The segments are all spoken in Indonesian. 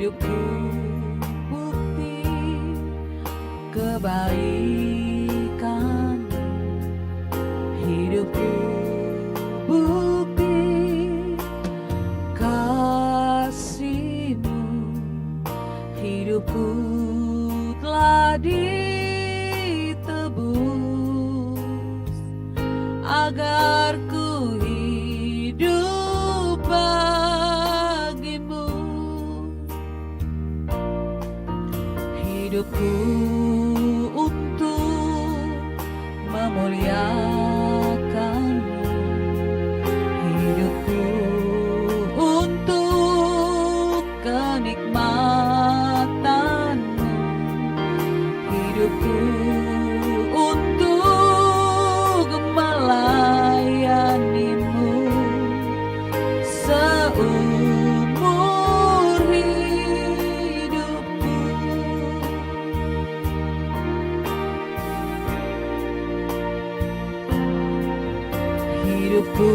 hidupku bukti kebaikan, hidupku bukti kasih-Mu, hidupku telah ditebus agar ku hidup bagi-Mu. Hidupku untuk memuliakan-Mu, hidupku untuk kenikmatan-Mu, hidupku untuk melayani-Mu seumur hidupku. Hidupku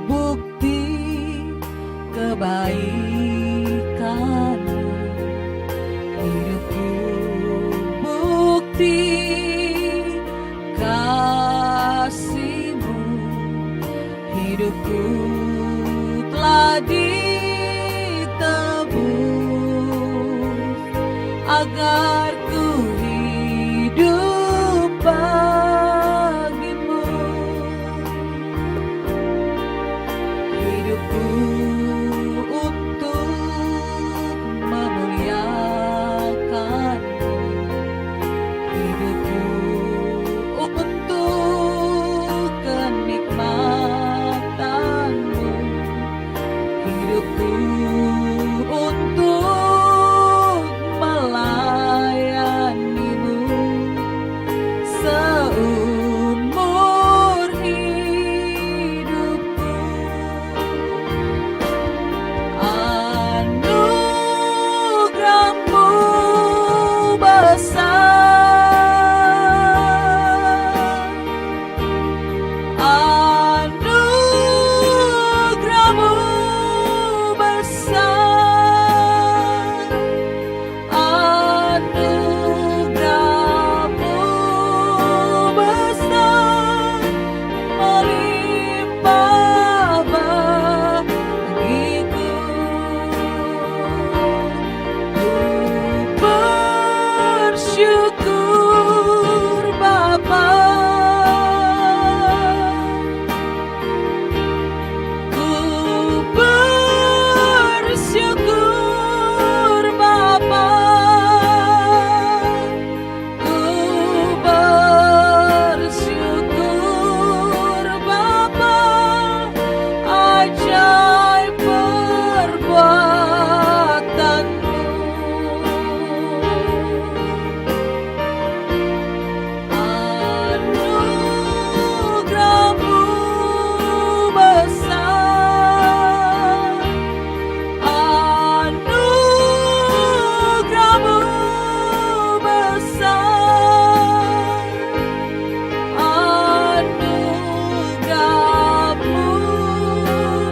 bukti kebaikan-Mu, hidupku bukti kasih-Mu, hidupku telah ditebus agar ku hidup bagi-Mu. Hidupku untuk memuliakan-Mu, hidupku untuk kenikmatan-Mu, hidupku untuk melayani-Mu seumur hidupku. Anugerah-Mu besar, anugerah-Mu besar, anugerah-Mu besar, melimpah bagiku. Ku bersyukur Bapa, ku bersyukur Bapa, ku bersyukur Bapa, ajaib perbuatan-Mu. Anugerah-Mu besar, anugerah-Mu besar, anugerah-Mu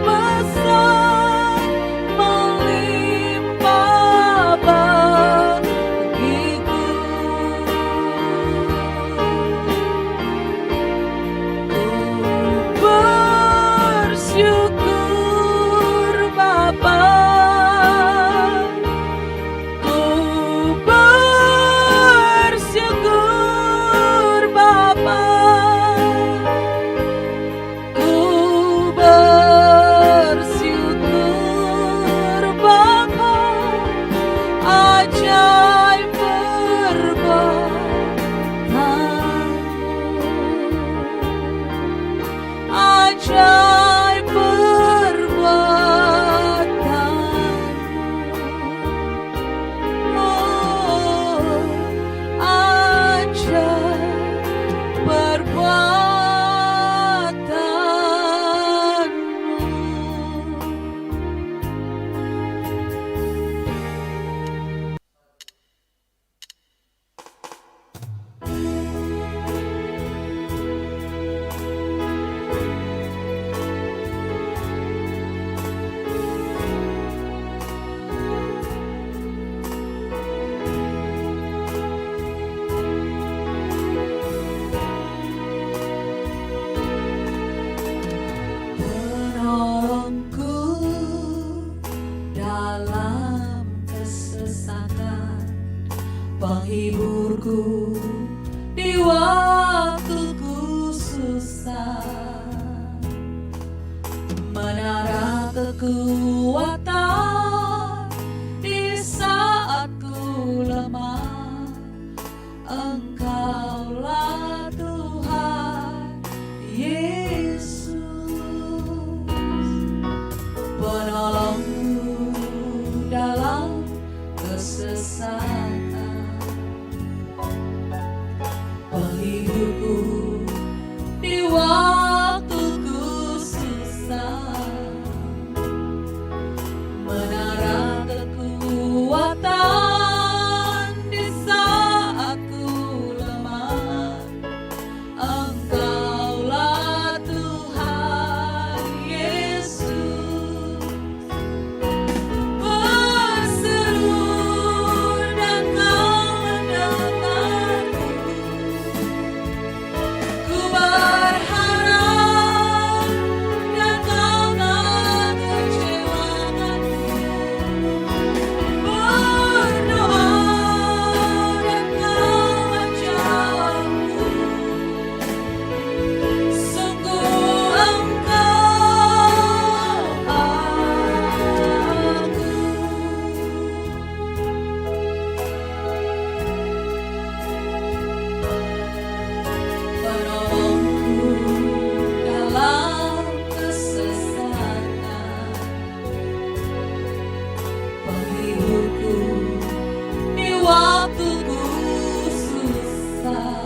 besar, melimpah bagiku. Ku bersyukur Bapa, ku bersyukur Bapa, ku bersyukur Bapa, ajaib perbuatan-Mu, ajaib perbuatan-Mu, oh, ajaib perbuatan-Mu. kekuatan di saat ku lemah. Engkaulah Tuhan Yesus, penolongku dalam kesesatan, penghiburku di waktuku susah, menara kekuatan di saat ku lemah. Engkaulah Tuhan Yesus, berseru dan kau mendengarku. Ku berharap dan kau tak kecewakanku. Berdoa dan kau menjawabku. Sungguh engkau aku. Penolongku dalam kesesatan, penghiburku di waktuku susah,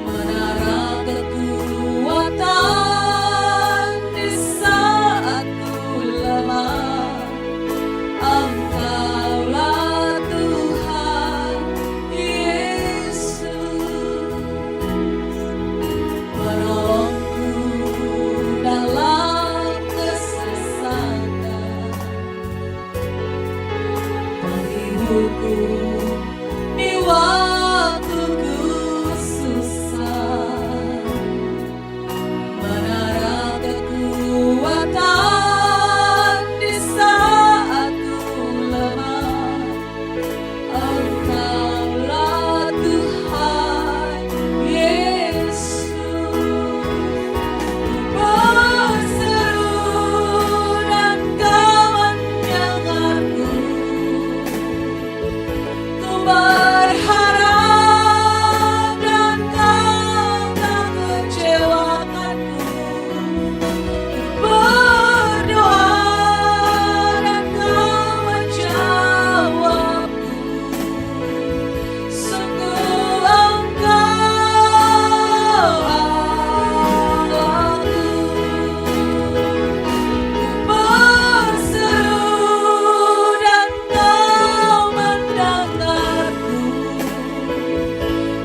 menara kekuatan di saat ku lemah. Engkaulah Tuhan Yesus, penolongku dalam kesesatan, penghiburku di waktuku susah, menara kekuatan di saat ku lemah. Engkaulah Tuhan Yesus, berseru dan kau mendengarku. Ku berharap dan kau tak kecewakanku. Berdoa dan kau menjawabku. Sungguh engkau aku. Berseru dan kau mendengarku.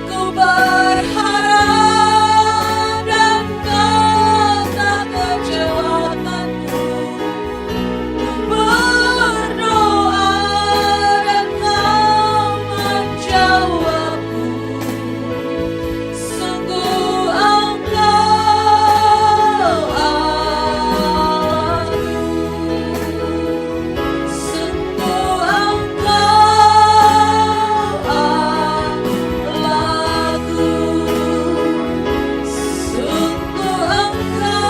Ku berharap dan kau tak kecewakanku. Berdoa dan kau menjawabku. Sungguh engkau aku. Sungguh engkau Allahku. Sungguh engkau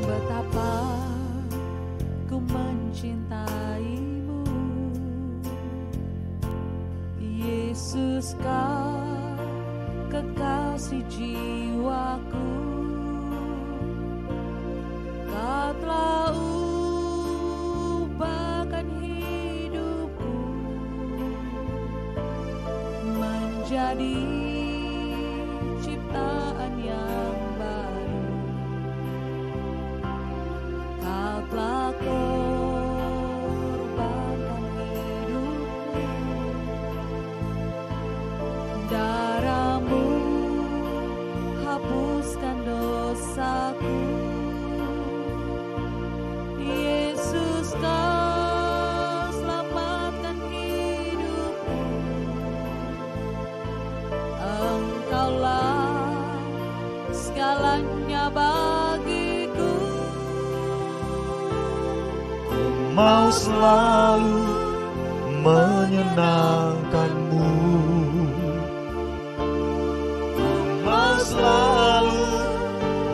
Betapa ku mencintaimu, Yesus, kau kekasih jiwaku. Kau telah ubahkan hidupku menjadi ciptaan yang baru. Kau telah segalanya bagiku. Ku mau selalu menyenangkanmu, ku mau selalu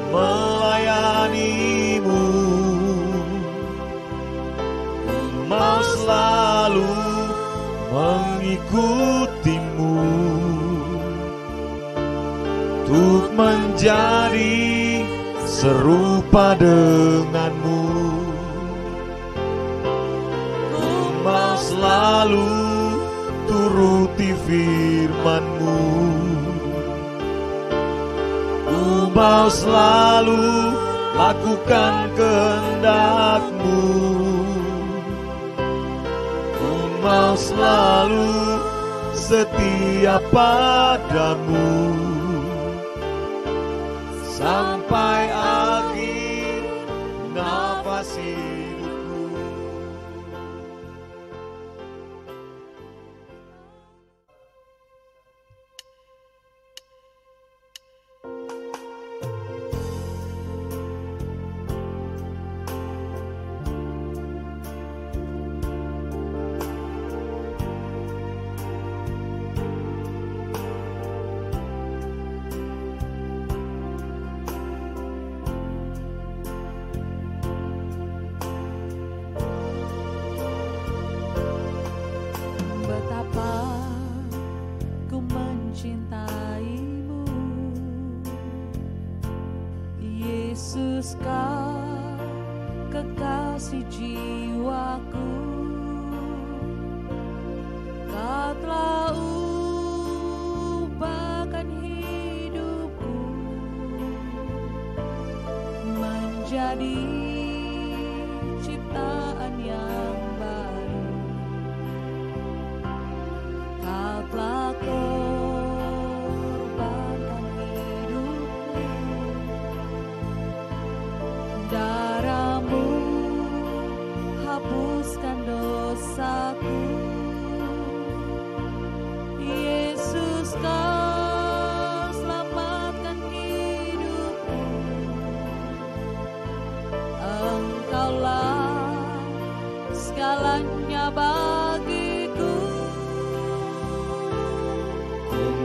melayanimu, ku mau selalu mengikutimu, untuk menjadi serupa denganmu. Ku mau selalu turuti firman-Mu, ku mau selalu lakukan kehendak-Mu, ku mau selalu setia padamu sampai akhir nafas hidupku. Betapa ku mencintaimu, Yesus, Kau kekasih jiwaku. Kau telah ubahkan hidupku menjadi ciptaan yang baru. Kau telah korbankan hidupmu, darah-Mu hapuskan dosaku. Yesus, Kau selamatkan hidupku. Engkaulah segalanya bagiku.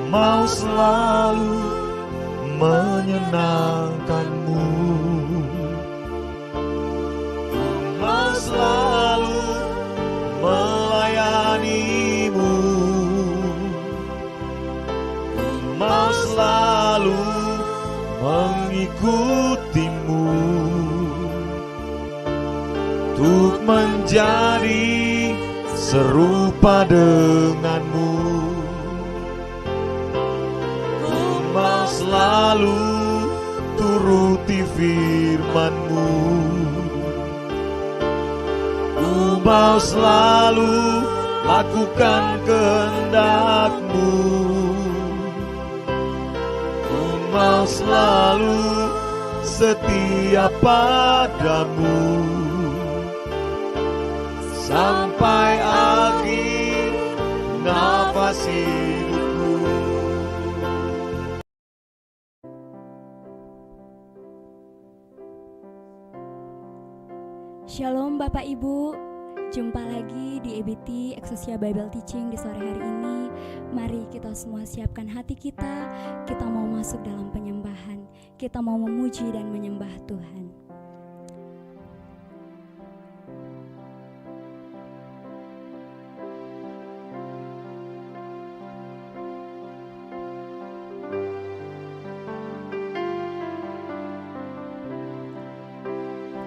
Mau selalu menyenangkanmu, mau selalu melayanimu, mau selalu mengikutimu, untuk menjadi serupa denganmu. Mau selalu turuti firman-Mu, ku mau selalu lakukan kehendak-Mu, ku mau selalu setia padamu sampai akhir nafas hidupku. Shalom Bapak Ibu, jumpa lagi di EBT Exousia Bible Teaching di sore hari ini. Mari kita semua siapkan hati kita mau masuk dalam penyembahan, kita mau memuji dan menyembah Tuhan.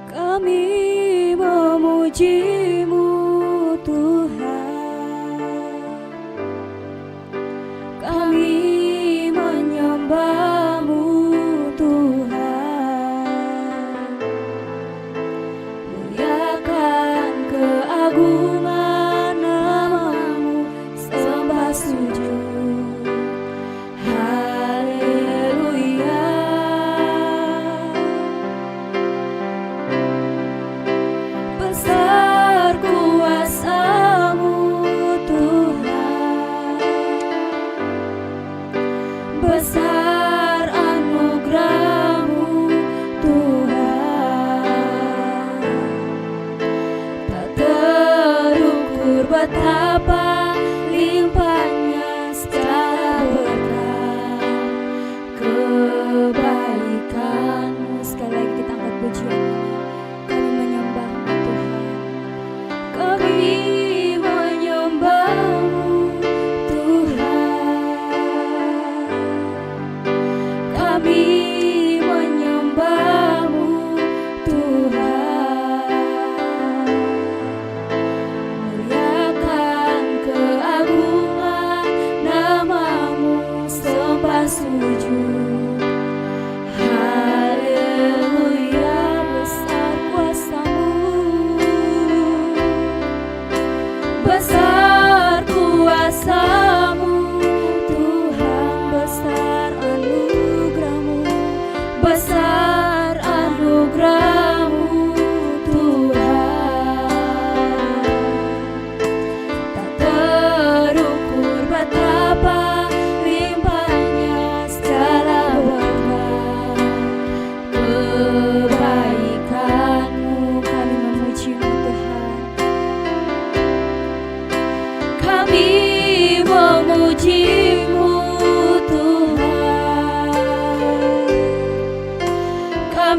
Kami memuji-Mu Tuhan, kami menyembah-Mu Tuhan, muliakan keagungan nama-Mu, sembah sujud, haleluya. Besar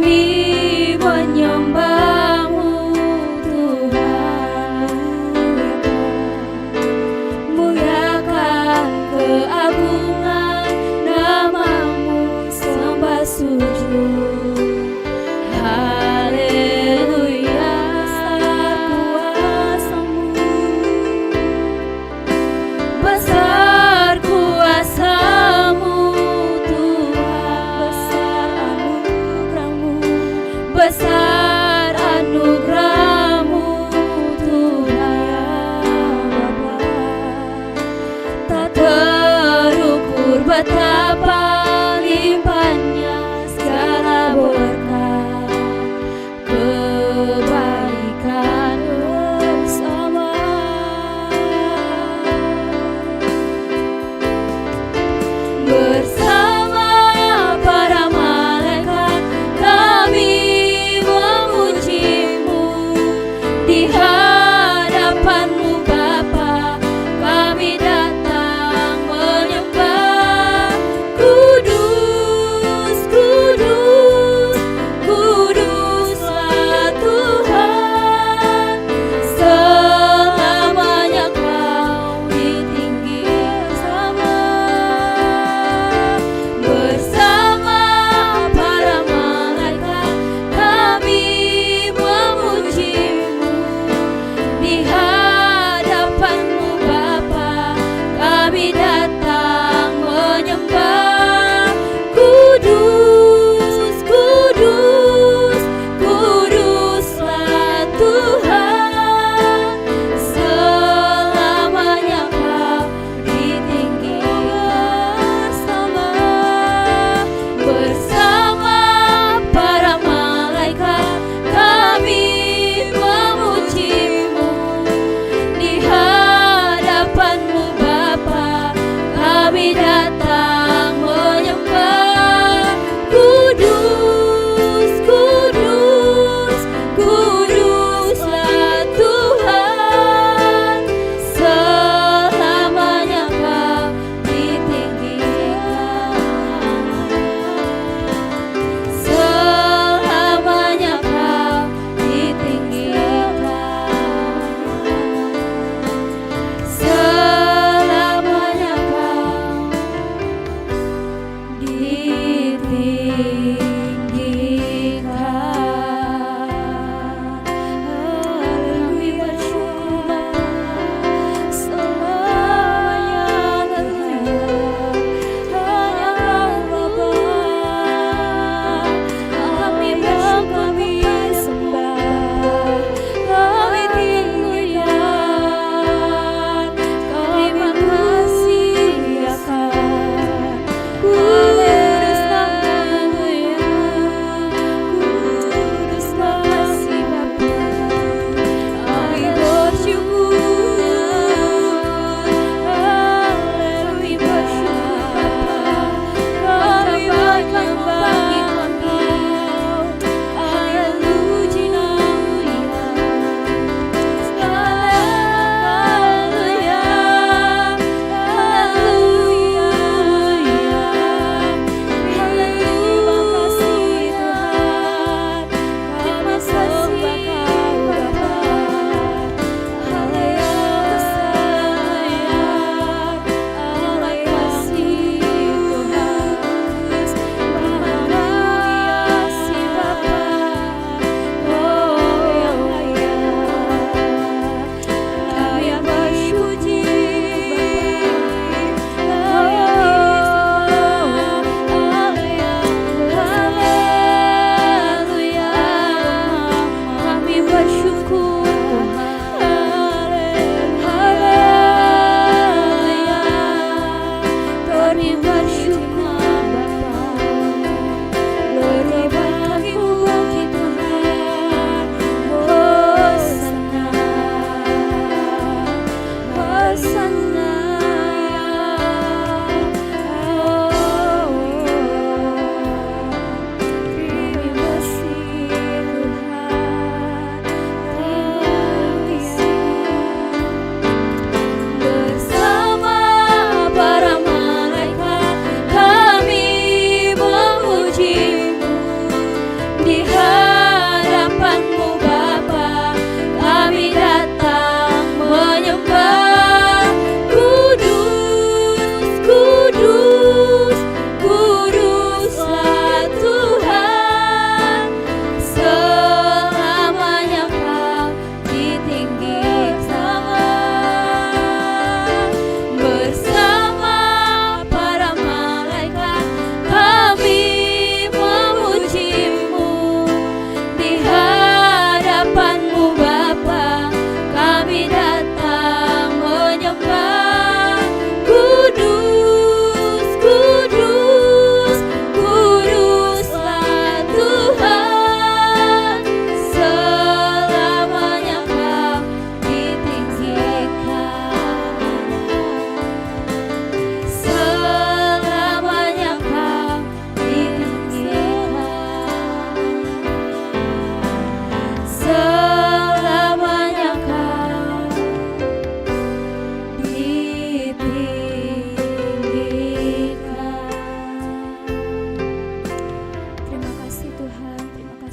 kami menyembah-Mu Tuhan. Muliakan keagungan nama-Mu, sembah sujud. Haleluya, besar kuasa-Mu Tuhan, besar anugerah-Mu Tuhan ya Bapa. Tak terukur betapa limpahnya segala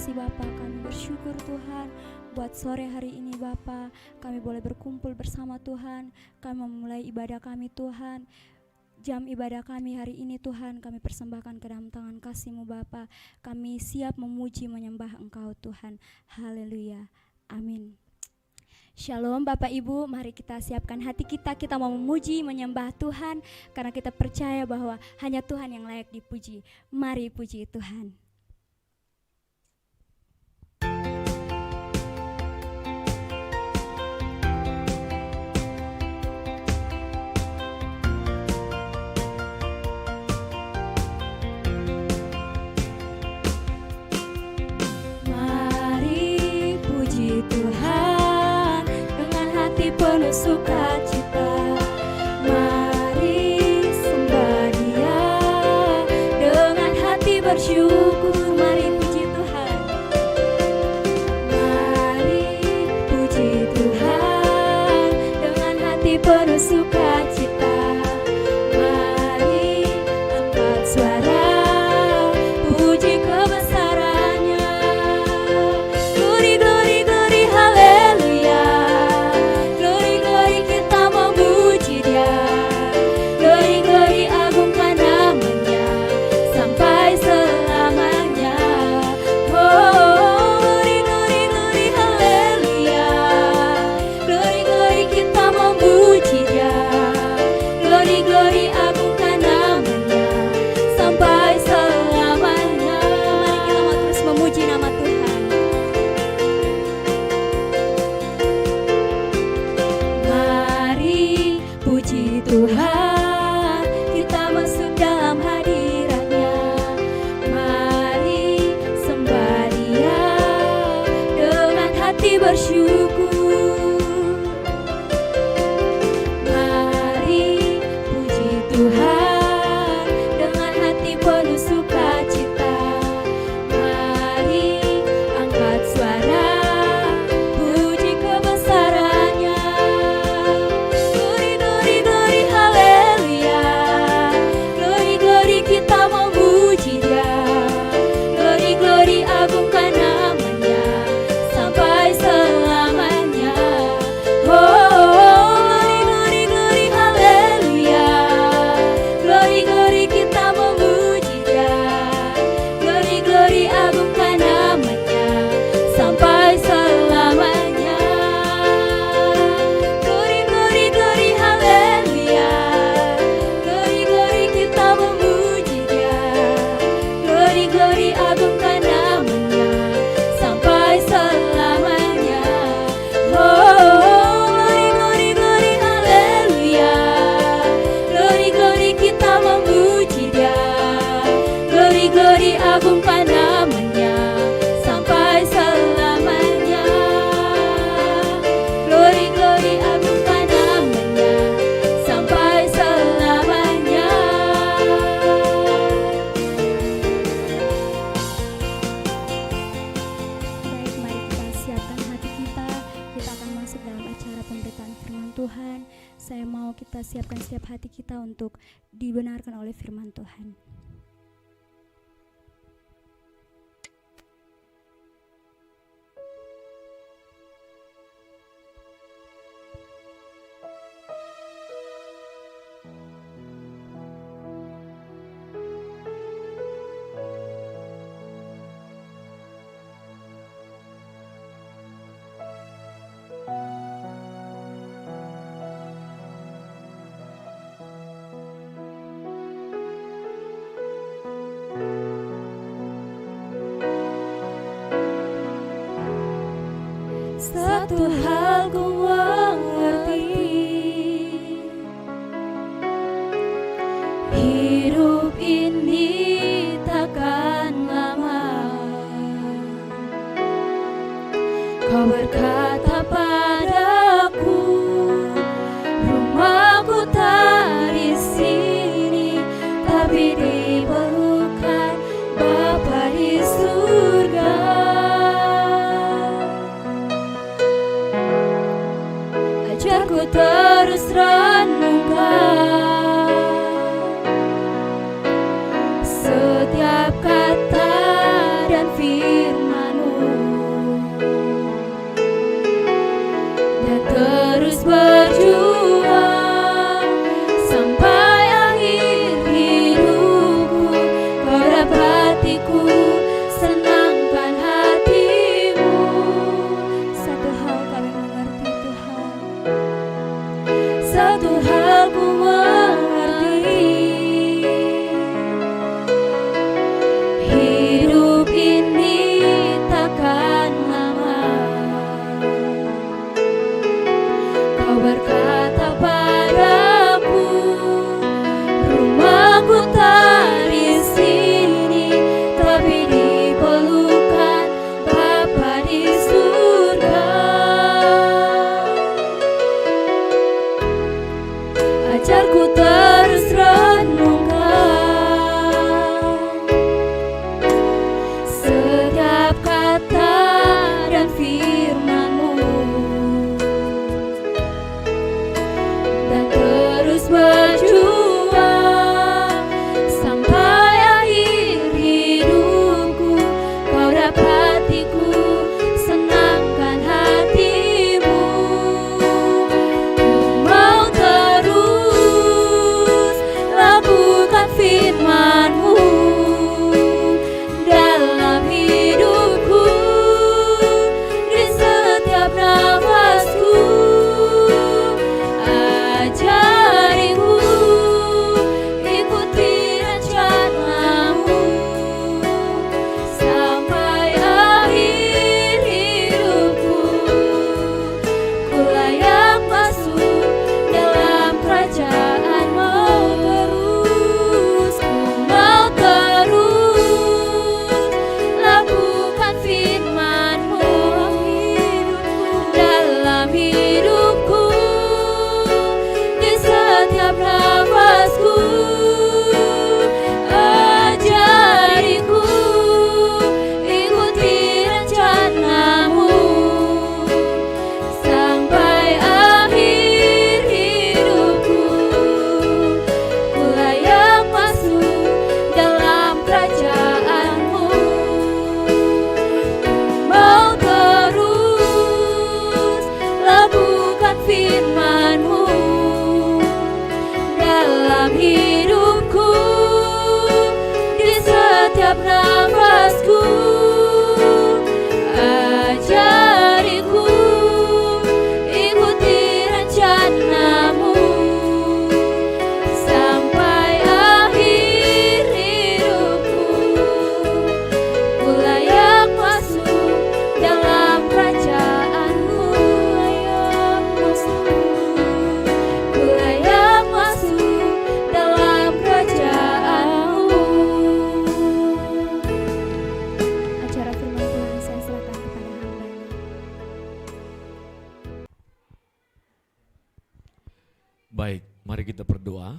kasih Bapa, kami bersyukur Tuhan buat sore hari ini Bapa, kami boleh berkumpul bersama Tuhan, kami memulai ibadah kami Tuhan. Jam ibadah kami hari ini Tuhan, kami persembahkan ke dalam tangan kasih-Mu Bapa. Kami siap memuji menyembah Engkau Tuhan. Haleluya. Amin. Shalom Bapak Ibu, mari kita siapkan hati kita mau memuji menyembah Tuhan, karena kita percaya bahwa hanya Tuhan yang layak dipuji. Mari puji Tuhan. Penuh sukacita, mari sembah Dia dengan hati bersyukur. Mari puji Tuhan, mari puji Tuhan dengan hati penuh sukacita. Mari angkat suara, puji kebesarannya. Glory, glory, glory, haleluya. Tuhan, kita masuk dalam hadirat-Nya. Mari sembah Dia dengan hati bersyukur. Mari puji Tuhan dengan hati penuh sukacita. Mari angkat suara, puji kebesarannya. Kita memuji Dia, glory, glory, agungkan namanya sampai selamanya. Oh, glory, glory, glory, haleluya. Glory, glory, kita memuji Dia, glory, glory, agungkan namanya sampai selamanya. Glory, glory, glory, haleluya. Glory, glory, kita memuji Dia, glory, agungkan namanya sampai selamanya. Oh, glory, glory, haleluya. Glory, glory, kita memuji Dia, glory, agungkan namanya sampai selamanya. Glory, agungkan namanya sampai selamanya. Baik, mari kita siapkan hati kita. Kita akan masuk dalam acara pemberitaan firman Tuhan. Saya mau kita siapkan setiap hati kita untuk dibenarkan oleh firman Tuhan. Satu hal ku mengerti, hidup ini takkan lama. Kau berkata padaku, rumahku tak di sini, tapi di pelukan Bapa di surga. Ajarku terus renungkan setiap kata dan firman-Mu. Mari kita berdoa.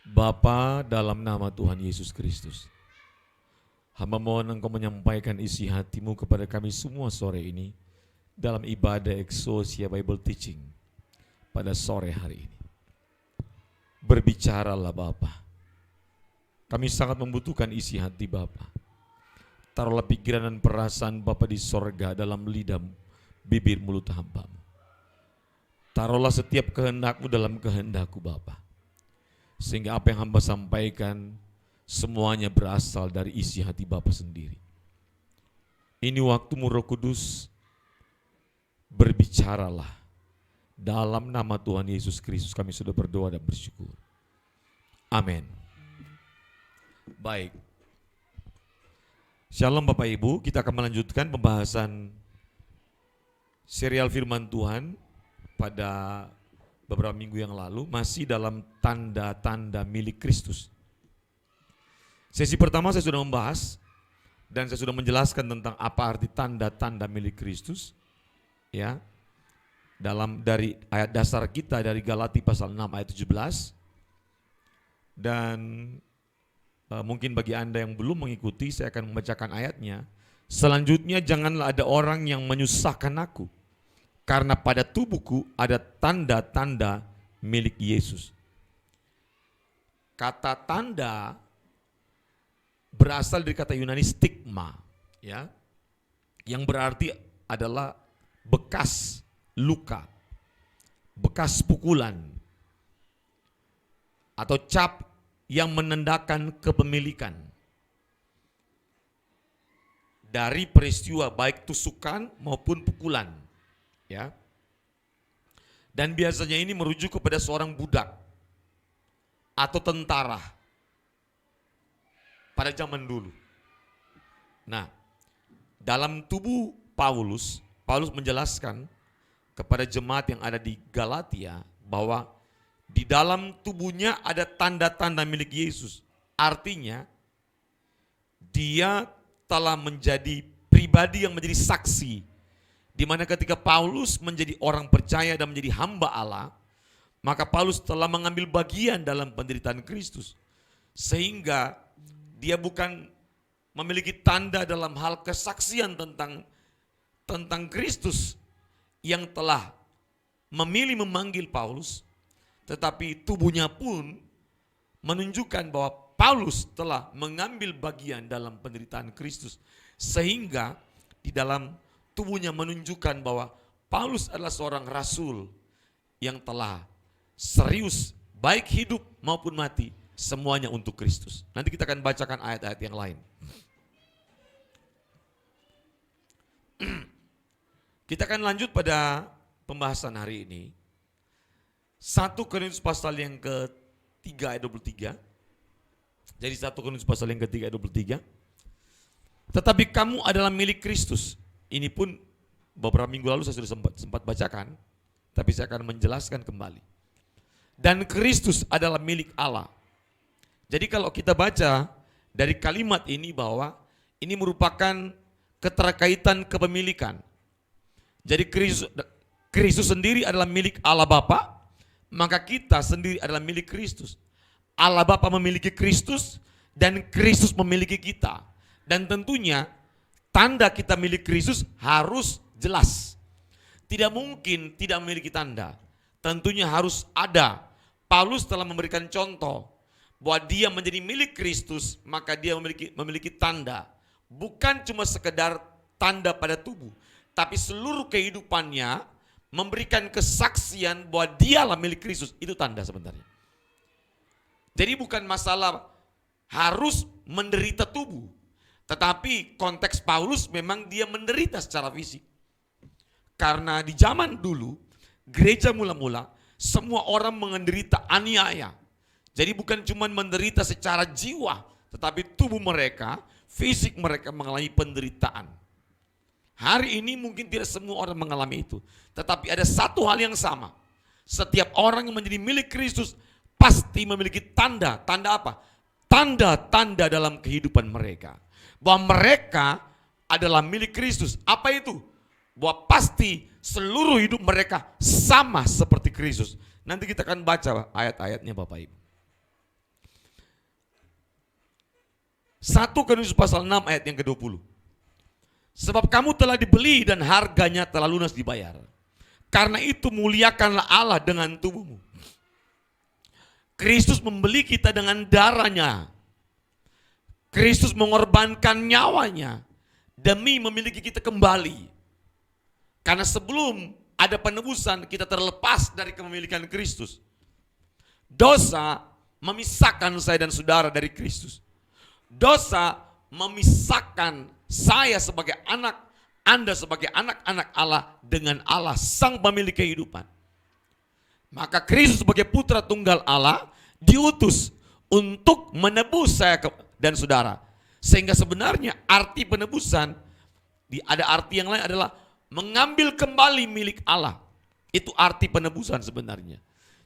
Bapa, dalam nama Tuhan Yesus Kristus, hamba mohon Engkau menyampaikan isi hatimu kepada kami semua sore ini dalam ibadah Exousia Bible Teaching pada sore hari ini. Berbicaralah Bapa. Kami sangat membutuhkan isi hati Bapa. Taruhlah pikiran dan perasaan Bapa di sorga dalam lidah bibir mulut hamba-Mu. Taruhlah setiap kehendak-Mu dalam kehendak-Ku Bapa. Sehingga apa yang hamba sampaikan semuanya berasal dari isi hati Bapa sendiri. Ini waktu-Mu Roh Kudus, berbicaralah. Dalam nama Tuhan Yesus Kristus kami sudah berdoa dan bersyukur. Amin. Baik. Shalom Bapak Ibu, kita akan melanjutkan pembahasan serial firman Tuhan pada beberapa minggu yang lalu, masih dalam tanda-tanda milik Kristus. Sesi pertama saya sudah membahas dan saya sudah menjelaskan tentang apa arti tanda-tanda milik Kristus, ya, dari ayat dasar kita dari Galati pasal 6 ayat 17. Dan mungkin bagi Anda yang belum mengikuti, saya akan membacakan ayatnya. Selanjutnya, janganlah ada orang yang menyusahkan aku, karena pada tubuhku ada tanda-tanda milik Yesus. Kata tanda berasal dari kata Yunani stigma, ya, yang berarti adalah bekas luka, bekas pukulan, atau cap yang menandakan kepemilikan dari peristiwa baik tusukan maupun pukulan, ya. Dan biasanya ini merujuk kepada seorang budak atau tentara pada zaman dulu. Nah, dalam tubuh Paulus menjelaskan kepada jemaat yang ada di Galatia bahwa di dalam tubuhnya ada tanda-tanda milik Yesus. Artinya dia telah menjadi pribadi yang menjadi saksi, di mana ketika Paulus menjadi orang percaya dan menjadi hamba Allah, maka Paulus telah mengambil bagian dalam penderitaan Kristus. Sehingga dia bukan memiliki tanda dalam hal kesaksian tentang Kristus yang telah memilih memanggil Paulus, tetapi tubuhnya pun menunjukkan bahwa Paulus telah mengambil bagian dalam penderitaan Kristus. Sehingga di dalam tubuhnya menunjukkan bahwa Paulus adalah seorang rasul yang telah serius baik hidup maupun mati, semuanya untuk Kristus. Nanti kita akan bacakan ayat-ayat yang lain. Kita akan lanjut pada pembahasan hari ini. 1 Korintus pasal yang ke-3 ayat 23. Jadi 1 Korintus pasal yang ke-3 ayat 23. Tetapi kamu adalah milik Kristus. Ini pun beberapa minggu lalu saya sudah sempat bacakan, tapi saya akan menjelaskan kembali. Dan Kristus adalah milik Allah. Jadi kalau kita baca dari kalimat ini bahwa ini merupakan keterkaitan kepemilikan. Jadi Kristus sendiri adalah milik Allah Bapa, maka kita sendiri adalah milik Kristus. Allah Bapa memiliki Kristus dan Kristus memiliki kita. Dan tentunya tanda kita milik Kristus harus jelas. Tidak mungkin tidak memiliki tanda. Tentunya harus ada. Paulus telah memberikan contoh bahwa dia menjadi milik Kristus, maka dia memiliki tanda. Bukan cuma sekedar tanda pada tubuh, tapi seluruh kehidupannya memberikan kesaksian bahwa dialah milik Kristus. Itu tanda sebenarnya. Jadi bukan masalah harus menderita tubuh, tetapi konteks Paulus memang dia menderita secara fisik. Karena di zaman dulu, gereja mula-mula, semua orang menderita aniaya. Jadi bukan cuma menderita secara jiwa, tetapi tubuh mereka, fisik mereka mengalami penderitaan. Hari ini mungkin tidak semua orang mengalami itu, tetapi ada satu hal yang sama. Setiap orang yang menjadi milik Kristus pasti memiliki tanda. Tanda apa? Tanda-tanda dalam kehidupan mereka. Bahwa mereka adalah milik Kristus. Apa itu? Bahwa pasti seluruh hidup mereka sama seperti Kristus. Nanti kita akan baca ayat-ayatnya Bapak Ibu. 1 Korintus pasal 6 ayat yang ke-20. Sebab kamu telah dibeli dan harganya telah lunas dibayar. Karena itu muliakanlah Allah dengan tubuhmu. Kristus membeli kita dengan darahnya. Kristus mengorbankan nyawanya demi memiliki kita kembali. Karena sebelum ada penebusan kita terlepas dari kepemilikan Kristus. Dosa memisahkan saya dan saudara dari Kristus. Dosa memisahkan saya sebagai anak, Anda sebagai anak-anak Allah dengan Allah sang pemilik kehidupan. Maka Kristus sebagai putra tunggal Allah diutus untuk menebus saya dan saudara. Sehingga sebenarnya arti penebusan, ada arti yang lain adalah mengambil kembali milik Allah. Itu arti penebusan sebenarnya.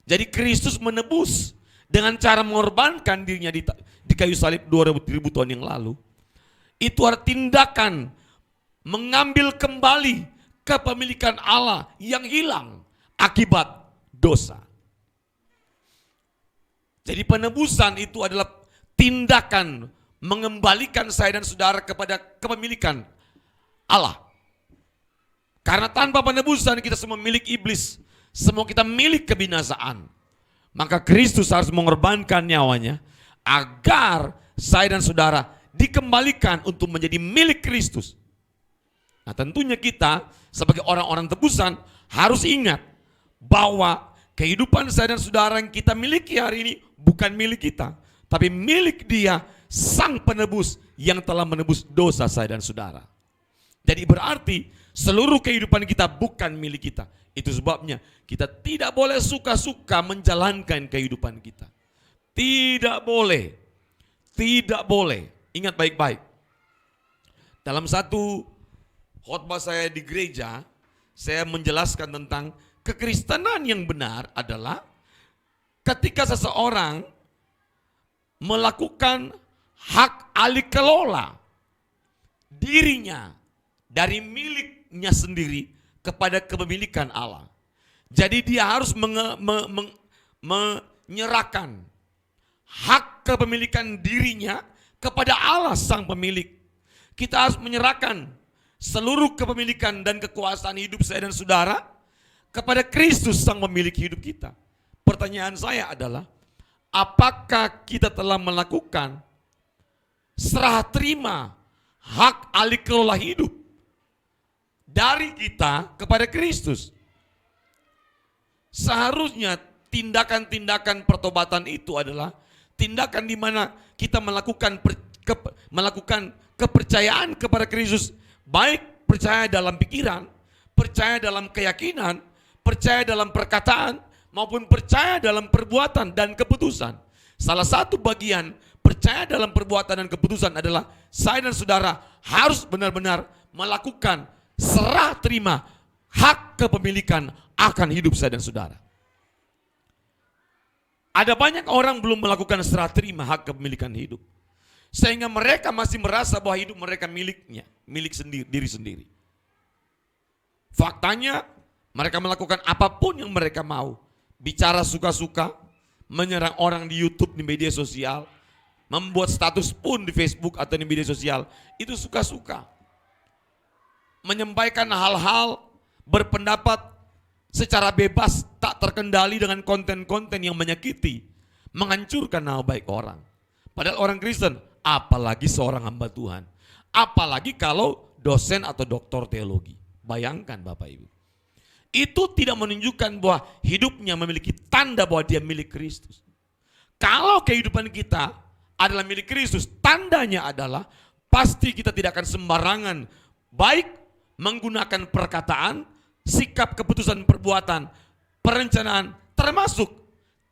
Jadi Kristus menebus dengan cara mengorbankan dirinya di kayu salib 2000 tahun yang lalu. Itu arti tindakan mengambil kembali kepemilikan Allah yang hilang akibat dosa. Jadi penebusan itu adalah tindakan mengembalikan saya dan saudara kepada kepemilikan Allah. Karena tanpa penebusan kita semua milik iblis, semua kita milik kebinasaan. Maka Kristus harus mengorbankan nyawanya agar saya dan saudara dikembalikan untuk menjadi milik Kristus. Nah tentunya kita sebagai orang-orang tebusan harus ingat bahwa kehidupan saya dan saudara yang kita miliki hari ini bukan milik kita, tapi milik Dia, sang penebus yang telah menebus dosa saya dan saudara. Jadi berarti seluruh kehidupan kita bukan milik kita. Itu sebabnya kita tidak boleh suka-suka menjalankan kehidupan kita. Tidak boleh. Tidak boleh. Ingat baik-baik. Dalam satu khotbah saya di gereja, saya menjelaskan tentang kekristenan yang benar adalah ketika seseorang melakukan hak alih kelola dirinya dari miliknya sendiri kepada kepemilikan Allah. Jadi dia harus menyerahkan hak kepemilikan dirinya kepada Allah sang pemilik. Kita harus menyerahkan seluruh kepemilikan dan kekuasaan hidup saya dan saudara kepada Kristus sang pemilik hidup kita. Pertanyaan saya adalah, apakah kita telah melakukan serah terima hak alih kelola hidup dari kita kepada Kristus? Seharusnya tindakan-tindakan pertobatan itu adalah tindakan di mana kita melakukan kepercayaan kepada Kristus, baik percaya dalam pikiran, percaya dalam keyakinan, percaya dalam perkataan, maupun percaya dalam perbuatan dan keputusan. Salah satu bagian percaya dalam perbuatan dan keputusan adalah saya dan saudara harus benar-benar melakukan serah terima hak kepemilikan akan hidup saya dan saudara. Ada banyak orang belum melakukan serah terima hak kepemilikan hidup. Sehingga mereka masih merasa bahwa hidup mereka miliknya, milik diri sendiri. Faktanya mereka melakukan apapun yang mereka mau. Bicara suka-suka, menyerang orang di YouTube, di media sosial, membuat status pun di Facebook atau di media sosial, itu suka-suka. Menyampaikan hal-hal, berpendapat secara bebas, tak terkendali dengan konten-konten yang menyakiti, menghancurkan nama baik orang. Padahal orang Kristen, apalagi seorang hamba Tuhan, apalagi kalau dosen atau doktor teologi. Bayangkan Bapak Ibu. Itu tidak menunjukkan bahwa hidupnya memiliki tanda bahwa dia milik Kristus. Kalau kehidupan kita adalah milik Kristus, tandanya adalah pasti kita tidak akan sembarangan baik menggunakan perkataan, sikap, keputusan, perbuatan, perencanaan, termasuk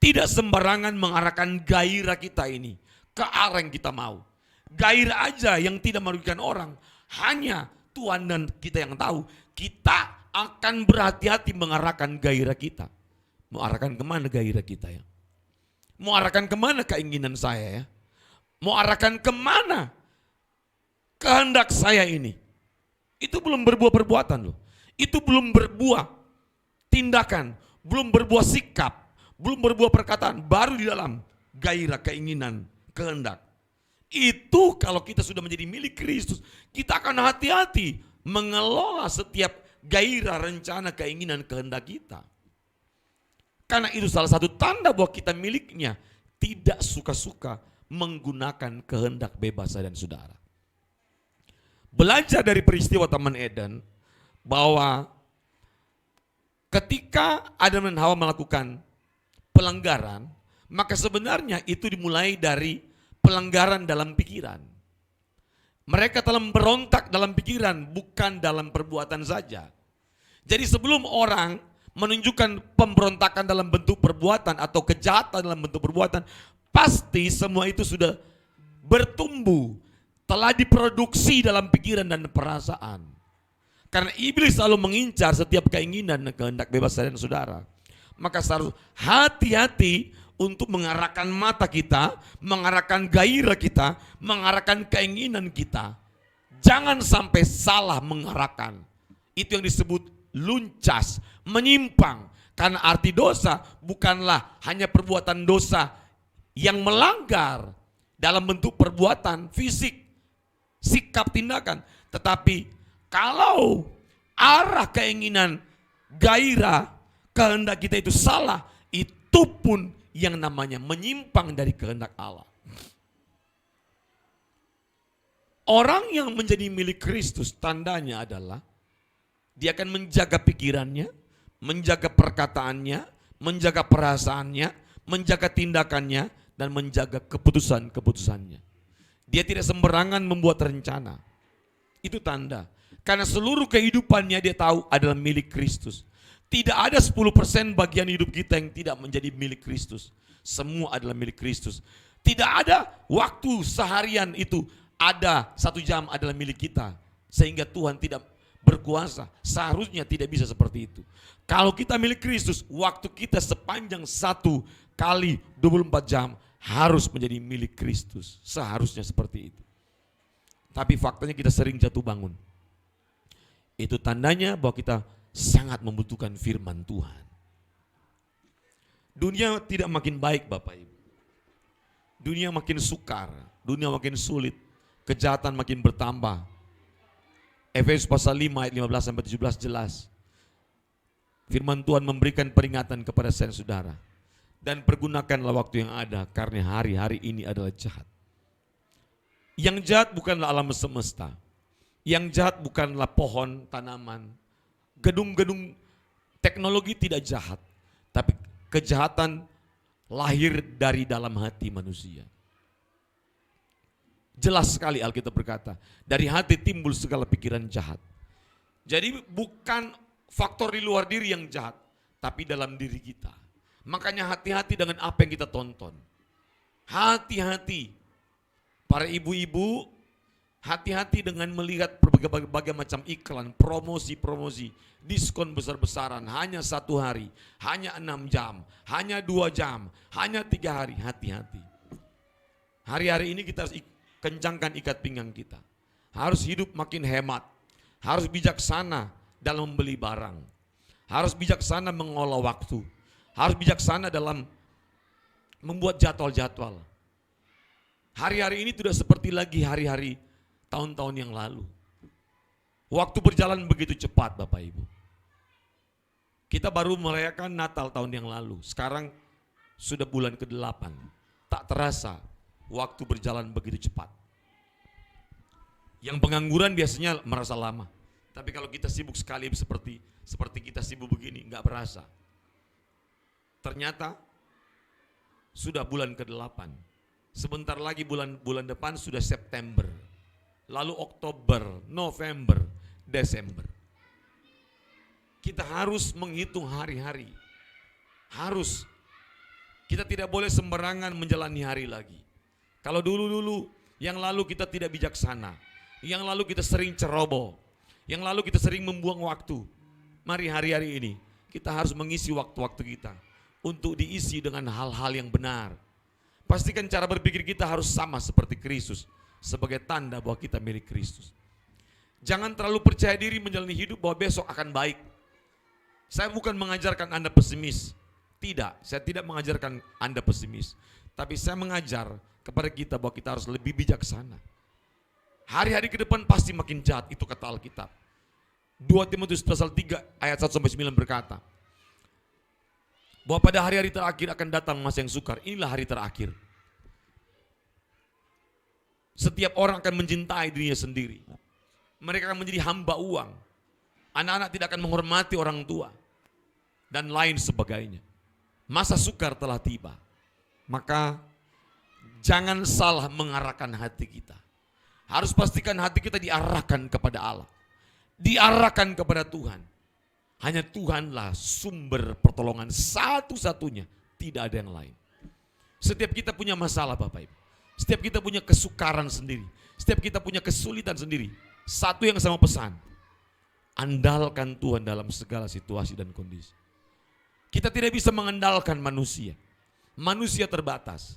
tidak sembarangan mengarahkan gairah kita ini ke arah yang kita mau. Gairah aja yang tidak merugikan orang, hanya Tuhan dan kita yang tahu. Kita akan berhati-hati mengarahkan gairah kita. Mau arahkan kemana gairah kita ya? Mau arahkan kemana keinginan saya ya? Mau arahkan kemana kehendak saya ini? Itu belum berbuah perbuatan loh. Itu belum berbuah tindakan, belum berbuah sikap, belum berbuah perkataan, baru di dalam gairah, keinginan, kehendak. Itu kalau kita sudah menjadi milik Kristus, kita akan hati-hati mengelola setiap gairah, rencana, keinginan, kehendak kita. Karena itu salah satu tanda bahwa kita miliknya, tidak suka-suka menggunakan kehendak bebas saya dan saudara. Belajar dari peristiwa Taman Eden bahwa ketika Adam dan Hawa melakukan pelanggaran, maka sebenarnya itu dimulai dari pelanggaran dalam pikiran. Mereka telah memberontak dalam pikiran, bukan dalam perbuatan saja. Jadi sebelum orang menunjukkan pemberontakan dalam bentuk perbuatan atau kejahatan dalam bentuk perbuatan, pasti semua itu sudah bertumbuh, telah diproduksi dalam pikiran dan perasaan. Karena iblis selalu mengincar setiap keinginan dan kehendak bebas saya dan saudara. Maka harus hati-hati untuk mengarahkan mata kita, mengarahkan gairah kita, mengarahkan keinginan kita. Jangan sampai salah mengarahkan. Itu yang disebut luncas, menyimpang. Karena arti dosa bukanlah hanya perbuatan dosa yang melanggar dalam bentuk perbuatan fisik, sikap, tindakan. Tetapi kalau arah keinginan, gairah, kehendak kita itu salah, itu pun yang namanya menyimpang dari kehendak Allah. Orang yang menjadi milik Kristus tandanya adalah dia akan menjaga pikirannya, menjaga perkataannya, menjaga perasaannya, menjaga tindakannya, dan menjaga keputusan-keputusannya. Dia tidak sembarangan membuat rencana. Itu tanda. Karena seluruh kehidupannya dia tahu adalah milik Kristus. Tidak ada 10% bagian hidup kita yang tidak menjadi milik Kristus. Semua adalah milik Kristus. Tidak ada waktu seharian itu ada 1 jam adalah milik kita. Sehingga Tuhan tidak berkuasa. Seharusnya tidak bisa seperti itu. Kalau kita milik Kristus, waktu kita sepanjang 1 kali 24 jam harus menjadi milik Kristus. Seharusnya seperti itu. Tapi faktanya kita sering jatuh bangun. Itu tandanya bahwa kita sangat membutuhkan firman Tuhan. Dunia tidak makin baik Bapak Ibu. Dunia makin sukar, dunia makin sulit, kejahatan makin bertambah. Efesus pasal 5 ayat 15 sampai 17 jelas. Firman Tuhan memberikan peringatan kepada saya dan saudara. Dan pergunakanlah waktu yang ada karena hari-hari ini adalah jahat. Yang jahat bukanlah alam semesta. Yang jahat bukanlah pohon, tanaman, gedung-gedung, teknologi tidak jahat. Tapi kejahatan lahir dari dalam hati manusia. Jelas sekali Alkitab berkata, dari hati timbul segala pikiran jahat. Jadi bukan faktor di luar diri yang jahat, tapi dalam diri kita. Makanya hati-hati dengan apa yang kita tonton. Hati-hati. Para ibu-ibu, hati-hati dengan melihat berbagai macam iklan, promosi-promosi, diskon besar-besaran, hanya 1 hari, hanya 6 jam, hanya 2 jam, hanya 3 hari, hati-hati. Hari-hari ini kita harus kencangkan ikat pinggang kita. Harus hidup makin hemat, harus bijaksana dalam membeli barang, harus bijaksana mengolah waktu, harus bijaksana dalam membuat jadwal-jadwal. Hari-hari ini tidak seperti lagi hari-hari tahun-tahun yang lalu. Waktu berjalan begitu cepat Bapak Ibu. Kita baru merayakan Natal tahun yang lalu. Sekarang sudah bulan ke-8. Tak terasa waktu berjalan begitu cepat. Yang pengangguran biasanya merasa lama. Tapi kalau kita sibuk sekali seperti kita sibuk begini, nggak berasa. Ternyata sudah bulan ke-8. Sebentar lagi bulan depan sudah September. Lalu Oktober, November, Desember. Kita harus menghitung hari-hari. Harus. Kita tidak boleh sembarangan menjalani hari lagi. Kalau dulu-dulu, yang lalu kita tidak bijaksana. Yang lalu kita sering ceroboh. Yang lalu kita sering membuang waktu. Mari hari-hari ini, kita harus mengisi waktu-waktu kita. Untuk diisi dengan hal-hal yang benar. Pastikan cara berpikir kita harus sama seperti Kristus. Sebagai tanda bahwa kita milik Kristus. Jangan terlalu percaya diri menjalani hidup bahwa besok akan baik. Saya bukan mengajarkan Anda pesimis. Tidak, saya tidak mengajarkan Anda pesimis. Tapi saya mengajar kepada kita bahwa kita harus lebih bijaksana. Hari-hari ke depan pasti makin jahat, itu kata Alkitab. 2 Timotius pasal 3 ayat 1-9 berkata, bahwa pada hari-hari terakhir akan datang masa yang sukar. Inilah hari terakhir. Setiap orang akan mencintai dirinya sendiri. Mereka akan menjadi hamba uang. Anak-anak tidak akan menghormati orang tua. Dan lain sebagainya. Masa sukar telah tiba. Maka jangan salah mengarahkan hati kita. Harus pastikan hati kita diarahkan kepada Allah. Diarahkan kepada Tuhan. Hanya Tuhanlah sumber pertolongan satu-satunya. Tidak ada yang lain. Setiap kita punya masalah Bapak Ibu. Setiap kita punya kesukaran sendiri. Setiap kita punya kesulitan sendiri. Satu yang sama pesan. Andalkan Tuhan dalam segala situasi dan kondisi. Kita tidak bisa mengandalkan manusia. Manusia terbatas.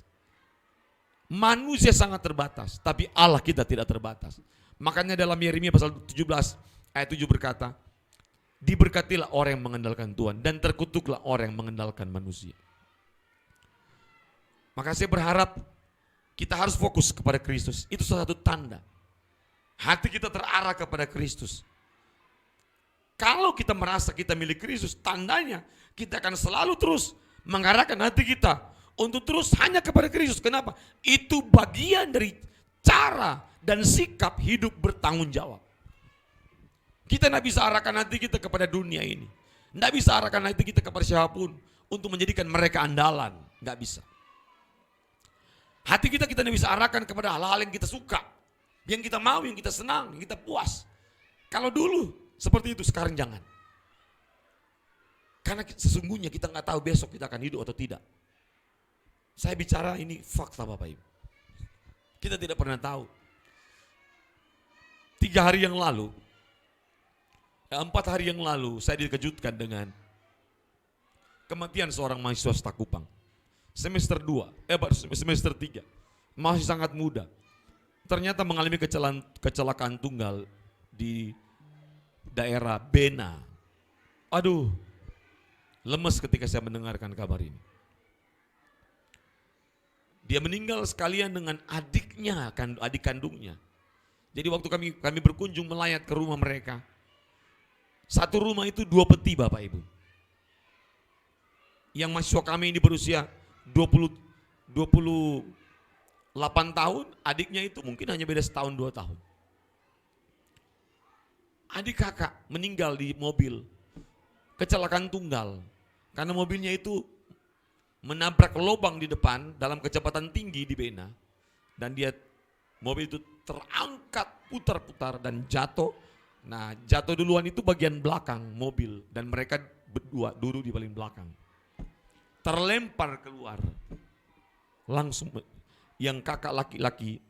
Manusia sangat terbatas. Tapi Allah kita tidak terbatas. Makanya dalam Yeremia pasal 17 ayat 7 berkata, diberkatilah orang yang mengandalkan Tuhan dan terkutuklah orang yang mengandalkan manusia. Maka saya berharap kita harus fokus kepada Kristus. Itu salah satu tanda. Hati kita terarah kepada Kristus. Kalau kita merasa kita milik Kristus, tandanya kita akan selalu terus mengarahkan hati kita untuk terus hanya kepada Kristus. Kenapa? Itu bagian dari cara dan sikap hidup bertanggung jawab. Kita tidak bisa arahkan hati kita kepada dunia ini. Tidak bisa arahkan hati kita kepada siapapun untuk menjadikan mereka andalan. Tidak bisa. Hati kita tidak bisa arahkan kepada hal-hal yang kita suka. Yang kita mau, yang kita senang, yang kita puas. Kalau dulu seperti itu, sekarang jangan. Karena sesungguhnya kita nggak tahu besok kita akan hidup atau tidak. Saya bicara ini fakta Bapak Ibu. Kita tidak pernah tahu. 4 hari yang lalu saya dikejutkan dengan kematian seorang mahasiswa Stakupang. Semester 3. Masih sangat muda. Ternyata mengalami kecelakaan tunggal di daerah Bena. Aduh, lemes ketika saya mendengarkan kabar ini. Dia meninggal sekalian dengan adiknya, adik kandungnya. Jadi waktu kami berkunjung melayat ke rumah mereka. Satu rumah itu 2 peti Bapak Ibu. Yang mahasiswa kami ini berusia 28 tahun, adiknya itu mungkin hanya beda setahun 2 tahun. Adik kakak meninggal di mobil, kecelakaan tunggal. Karena mobilnya itu menabrak lubang di depan dalam kecepatan tinggi di Bena. Dan mobil itu terangkat putar-putar dan jatuh. Nah, jatuh duluan itu bagian belakang mobil dan mereka berdua duduk di paling belakang. Terlempar keluar. Langsung yang kakak laki-laki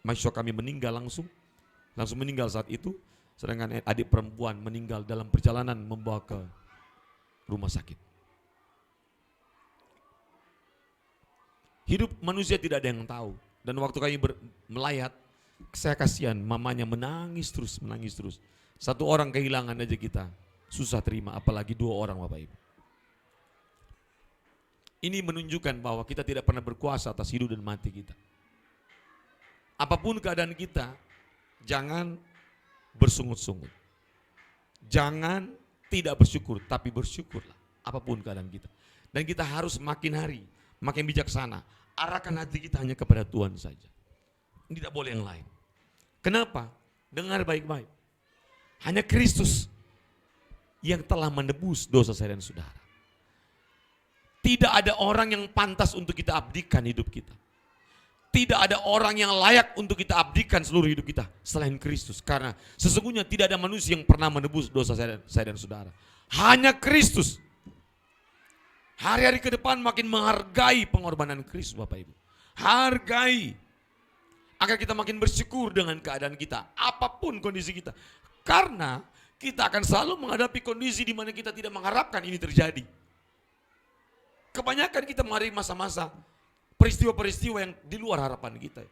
mahasiswa kami meninggal langsung meninggal saat itu, sedangkan adik perempuan meninggal dalam perjalanan membawa ke rumah sakit. Hidup manusia tidak ada yang tahu. Dan waktu kami melayat, saya kasihan mamanya menangis terus. Satu orang kehilangan aja kita susah terima, apalagi 2 orang Bapak Ibu. Ini menunjukkan bahwa kita tidak pernah berkuasa atas hidup dan mati kita. Apapun keadaan kita, jangan bersungut-sungut. Jangan tidak bersyukur, tapi bersyukurlah apapun keadaan kita. Dan kita harus makin hari, makin bijaksana. Arahkan hati kita hanya kepada Tuhan saja. Tidak boleh yang lain. Kenapa? Dengar baik-baik. Hanya Kristus yang telah menebus dosa saya dan saudara. Tidak ada orang yang pantas untuk kita abdikan hidup kita. Tidak ada orang yang layak untuk kita abdikan seluruh hidup kita selain Kristus. Karena sesungguhnya tidak ada manusia yang pernah menebus dosa saya dan saudara. Hanya Kristus. Hari-hari ke depan makin menghargai pengorbanan Kristus Bapak Ibu. Hargai. Agar kita makin bersyukur dengan keadaan kita. Apapun kondisi kita. Karena kita akan selalu menghadapi kondisi di mana kita tidak mengharapkan ini terjadi. Kebanyakan kita menghadapi masa-masa peristiwa-peristiwa yang di luar harapan kita.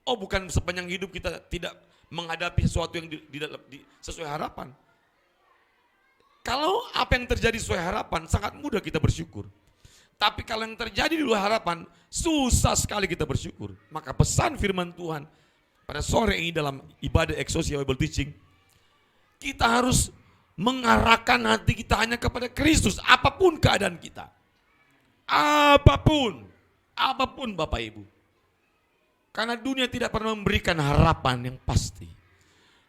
Oh, bukan sepanjang hidup kita tidak menghadapi sesuatu yang sesuai harapan. Kalau apa yang terjadi sesuai harapan, sangat mudah kita bersyukur. Tapi kalau yang terjadi di luar harapan, susah sekali kita bersyukur. Maka pesan firman Tuhan pada sore ini dalam ibadah Exousia Bible Teaching, kita harus mengarahkan hati kita hanya kepada Kristus, apapun keadaan kita. Apapun Bapak Ibu. Karena dunia tidak pernah memberikan harapan yang pasti.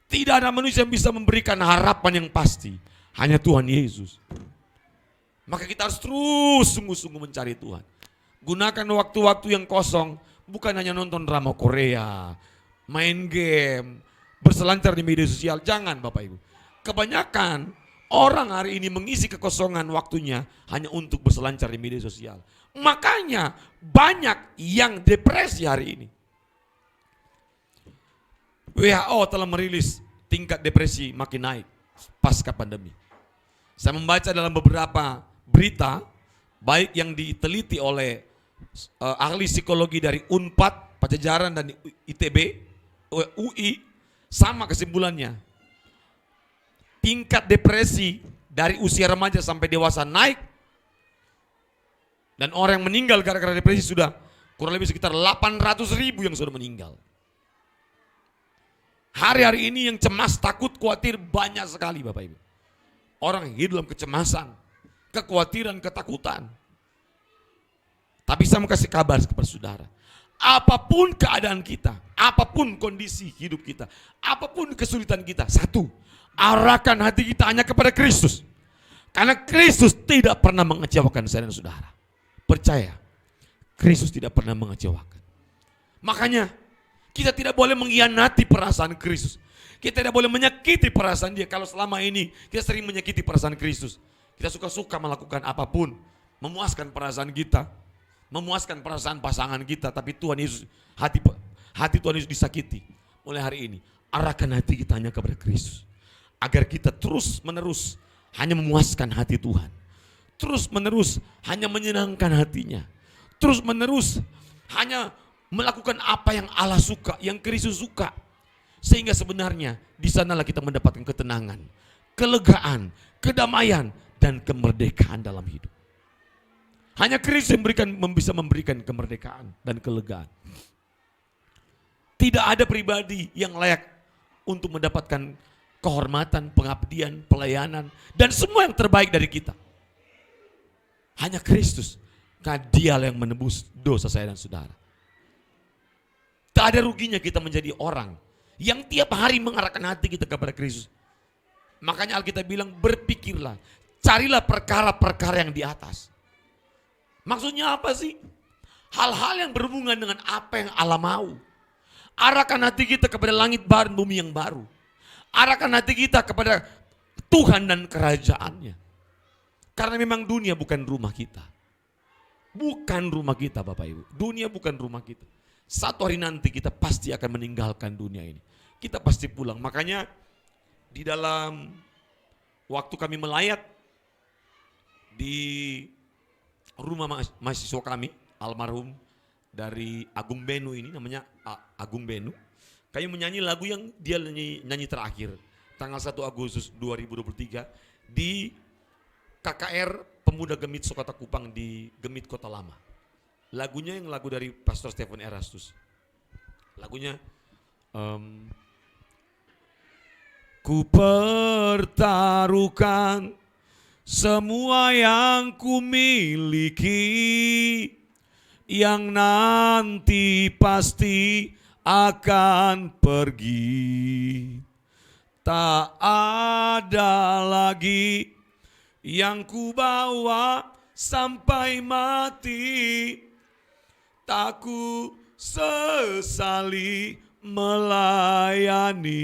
Tidak ada manusia yang bisa memberikan harapan yang pasti. Hanya Tuhan Yesus. Maka kita harus terus sungguh-sungguh mencari Tuhan. Gunakan waktu-waktu yang kosong, bukan hanya nonton drama Korea, main game, berselancar di media sosial. Jangan Bapak Ibu. Kebanyakan orang hari ini mengisi kekosongan waktunya hanya untuk berselancar di media sosial. Makanya banyak yang depresi hari ini. WHO telah merilis tingkat depresi makin naik pasca pandemi. Saya membaca dalam beberapa berita, baik yang diteliti oleh ahli psikologi dari Unpad, Pajajaran dan ITB, UI, sama kesimpulannya. Tingkat depresi dari usia remaja sampai dewasa naik, dan orang yang meninggal gara-gara depresi sudah kurang lebih sekitar 800.000 yang sudah meninggal. Hari-hari ini yang cemas, takut, khawatir banyak sekali Bapak Ibu. Orang hidup dalam kecemasan, kekhawatiran, ketakutan. Tapi saya mau kasih kabar kepada saudara. Apapun keadaan kita, apapun kondisi hidup kita, apapun kesulitan kita, satu, arahkan hati kita hanya kepada Kristus. Karena Kristus tidak pernah mengecewakan saya dan saudara. Percaya, Kristus tidak pernah mengecewakan. Makanya kita tidak boleh mengkhianati perasaan Kristus. Kita tidak boleh menyakiti perasaan dia. Kalau selama ini kita sering menyakiti perasaan Kristus, kita suka-suka melakukan apapun, memuaskan perasaan kita, memuaskan perasaan pasangan kita. Tapi Tuhan Yesus, hati Tuhan Yesus disakiti. Mulai hari ini, arahkan hati kita hanya kepada Kristus. Agar kita terus menerus hanya memuaskan hati Tuhan. Terus menerus hanya menyenangkan hatinya. Terus menerus hanya melakukan apa yang Allah suka, yang Kristus suka. Sehingga sebenarnya di sanalah kita mendapatkan ketenangan, kelegaan, kedamaian, dan kemerdekaan dalam hidup. Hanya Kristus yang bisa memberikan kemerdekaan dan kelegaan. Tidak ada pribadi yang layak untuk mendapatkan kehormatan, pengabdian, pelayanan, dan semua yang terbaik dari kita. Hanya Kristus, karena Dialah yang menebus dosa saya dan saudara. Tak ada ruginya kita menjadi orang yang tiap hari mengarahkan hati kita kepada Kristus. Makanya Alkitab bilang, berpikirlah, carilah perkara-perkara yang di atas. Maksudnya apa sih? Hal-hal yang berhubungan dengan apa yang Allah mau. Arahkan hati kita kepada langit baru dan bumi yang baru. Arahkan hati kita kepada Tuhan dan kerajaannya. Karena memang dunia bukan rumah kita. Bukan rumah kita Bapak Ibu. Dunia bukan rumah kita. Satu hari nanti kita pasti akan meninggalkan dunia ini. Kita pasti pulang. Makanya di dalam waktu kami melayat di rumah mahasiswa kami, almarhum dari Agung Benu ini, namanya Agung Benu. Kami menyanyi lagu yang dia nyanyi terakhir, tanggal 1 Agustus 2023 di KKR Pemuda Gemit Sokata Kupang di Gemit Kota Lama. Lagunya yang lagu dari Pastor Stephen Erastus. Lagunya ku pertaruhkan semua yang ku miliki, yang nanti pasti akan pergi. Tak ada lagi yang ku bawa sampai mati. Tak ku sesali melayani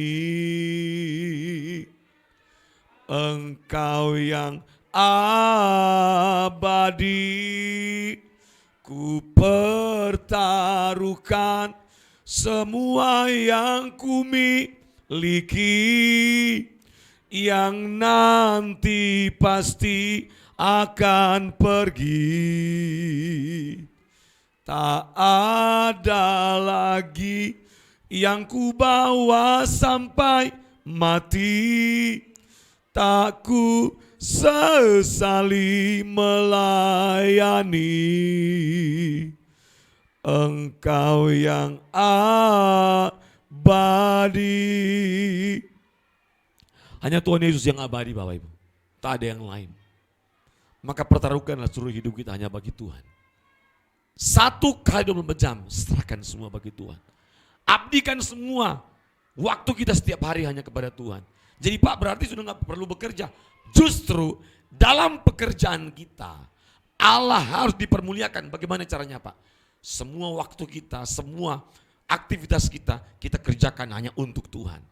Engkau yang abadi. Ku pertaruhkan semua yang ku miliki, yang nanti pasti akan pergi. Tak ada lagi yang ku bawa sampai mati. Tak ku sesali melayani Engkau yang abadi. Hanya Tuhan Yesus yang abadi Bapak Ibu, tak ada yang lain. Maka pertaruhkanlah seluruh hidup kita hanya bagi Tuhan. 1 kali 24 jam, serahkan semua bagi Tuhan. Abdikan semua waktu kita setiap hari hanya kepada Tuhan. Jadi Pak, berarti sudah gak perlu bekerja. Justru dalam pekerjaan kita, Allah harus dipermuliakan. Bagaimana caranya Pak? Semua waktu kita, semua aktivitas kita, kita kerjakan hanya untuk Tuhan.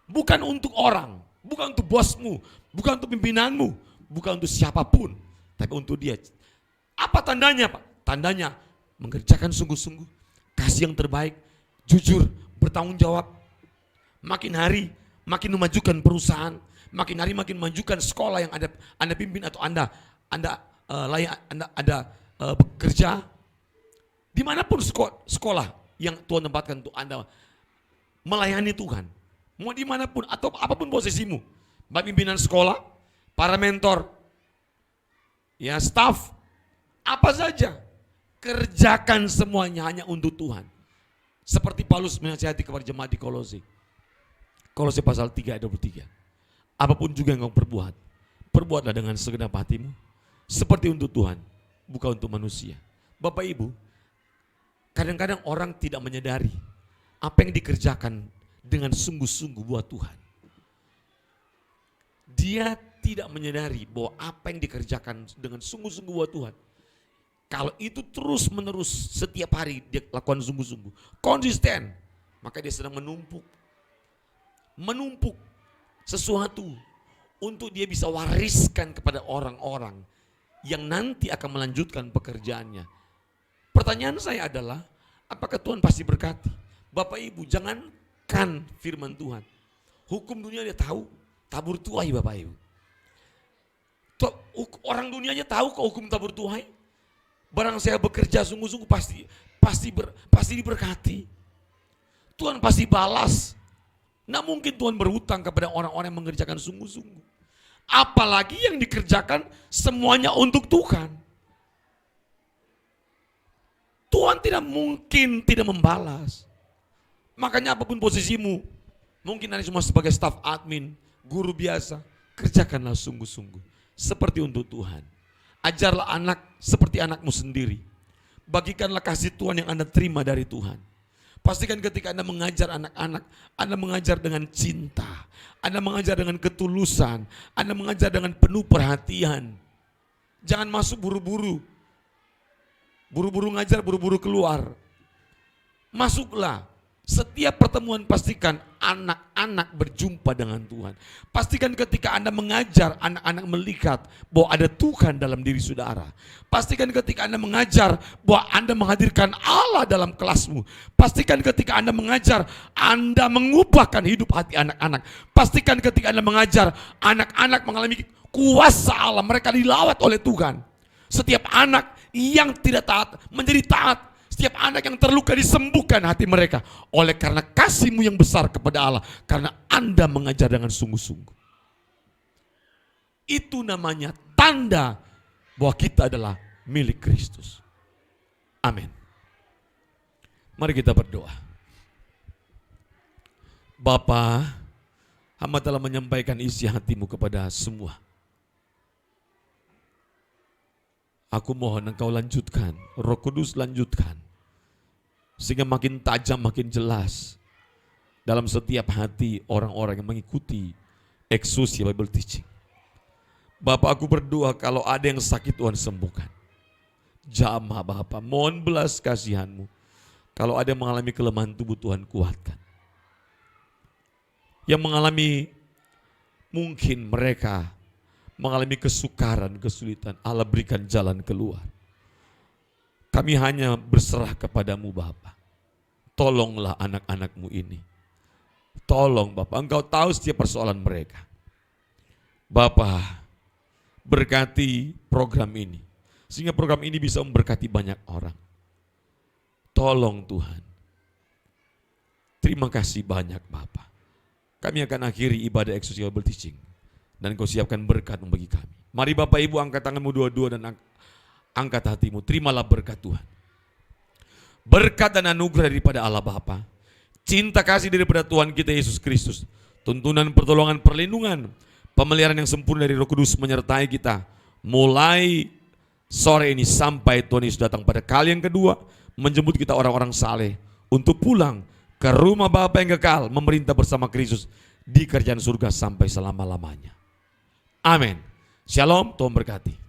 Bukan untuk orang, bukan untuk bosmu, bukan untuk pimpinanmu, bukan untuk siapapun, tapi untuk Dia. Apa tandanya Pak? Tandanya mengerjakan sungguh-sungguh, kasih yang terbaik, jujur, bertanggung jawab. Makin hari makin memajukan perusahaan, makin hari makin memajukan sekolah yang Anda pimpin atau Anda bekerja. Dimanapun sekolah yang Tuhan tempatkan untuk Anda melayani Tuhan. Mau dimanapun atau apapun posisimu. Baik pimpinan sekolah, para mentor, ya staff, apa saja. Kerjakan semuanya hanya untuk Tuhan. Seperti Paulus menasihati kepada jemaat di Kolose. Kolose pasal 3 ayat 23. Apapun juga yang kau perbuat, perbuatlah dengan segenap hatimu. Seperti untuk Tuhan, bukan untuk manusia. Bapak Ibu, kadang-kadang orang tidak menyadari apa yang dikerjakan dengan sungguh-sungguh buat Tuhan. Dia tidak menyadari bahwa apa yang dikerjakan dengan sungguh-sungguh buat Tuhan, kalau itu terus-menerus setiap hari dia lakukan sungguh-sungguh, konsisten, maka dia sedang menumpuk sesuatu untuk dia bisa wariskan kepada orang-orang yang nanti akan melanjutkan pekerjaannya. Pertanyaan saya adalah, apakah Tuhan pasti berkati? Bapak Ibu, jangankan firman Tuhan, hukum dunia dia tahu, tabur tuai Bapak Ibu. Orang dunianya tahu kok hukum tabur tuai. Barang saya bekerja sungguh-sungguh pasti diberkati. Tuhan pasti balas. Nggak mungkin Tuhan berhutang kepada orang-orang yang mengerjakan sungguh-sungguh. Apalagi yang dikerjakan semuanya untuk Tuhan. Tuhan tidak mungkin tidak membalas. Makanya apapun posisimu, mungkin Anda cuma sebagai staf admin, guru biasa, kerjakanlah sungguh-sungguh. Seperti untuk Tuhan. Ajarlah anak seperti anakmu sendiri. Bagikanlah kasih Tuhan yang Anda terima dari Tuhan. Pastikan ketika Anda mengajar anak-anak, Anda mengajar dengan cinta, Anda mengajar dengan ketulusan, Anda mengajar dengan penuh perhatian. Jangan masuk buru-buru. Buru-buru ngajar, buru-buru keluar. Masuklah. Setiap pertemuan pastikan anak-anak berjumpa dengan Tuhan. Pastikan ketika Anda mengajar, anak-anak melihat bahwa ada Tuhan dalam diri saudara. Pastikan ketika Anda mengajar bahwa Anda menghadirkan Allah dalam kelasmu. Pastikan ketika Anda mengajar, Anda mengubahkan hidup hati anak-anak. Pastikan ketika Anda mengajar, anak-anak mengalami kuasa Allah, mereka dilawat oleh Tuhan. Setiap anak yang tidak taat menjadi taat. Setiap anak yang terluka disembuhkan hati mereka oleh karena kasih-Mu yang besar kepada Allah, karena Anda mengajar dengan sungguh-sungguh. Itu namanya tanda bahwa kita adalah milik Kristus. Amin. Mari kita berdoa. Bapa, hamba telah menyampaikan isi hati-Mu kepada semua. Aku mohon Engkau lanjutkan, Roh Kudus lanjutkan. Sehingga makin tajam, makin jelas dalam setiap hati orang-orang yang mengikuti Eksusia Bible Teaching. Bapak, aku berdoa kalau ada yang sakit Tuhan sembuhkan. Jamah Bapak, mohon belas kasihan-Mu. Kalau ada yang mengalami kelemahan tubuh Tuhan kuatkan. Yang mengalami, mungkin mereka mengalami kesukaran, kesulitan, Allah berikan jalan keluar. Kami hanya berserah kepadamu Bapa. Tolonglah anak-anak-Mu ini. Tolong Bapa, Engkau tahu setiap persoalan mereka. Bapa, berkati program ini. Sehingga program ini bisa memberkati banyak orang. Tolong Tuhan. Terima kasih banyak Bapa. Kami akan akhiri ibadah Eksusia Bible Teaching dan Engkau siapkan berkat bagi kami. Mari Bapak Ibu angkat tanganmu dua-dua dan angkat hatimu. Terimalah berkat Tuhan. Berkat dan anugerah daripada Allah Bapa, cinta kasih daripada Tuhan kita Yesus Kristus, tuntunan pertolongan perlindungan, pemeliharaan yang sempurna dari Roh Kudus menyertai kita mulai sore ini sampai Tuhan Yesus datang pada kali yang kedua, menjemput kita orang-orang saleh untuk pulang ke rumah Bapa yang kekal, memerintah bersama Kristus di kerajaan surga sampai selama-lamanya. Amin. Shalom, Tuhan berkati.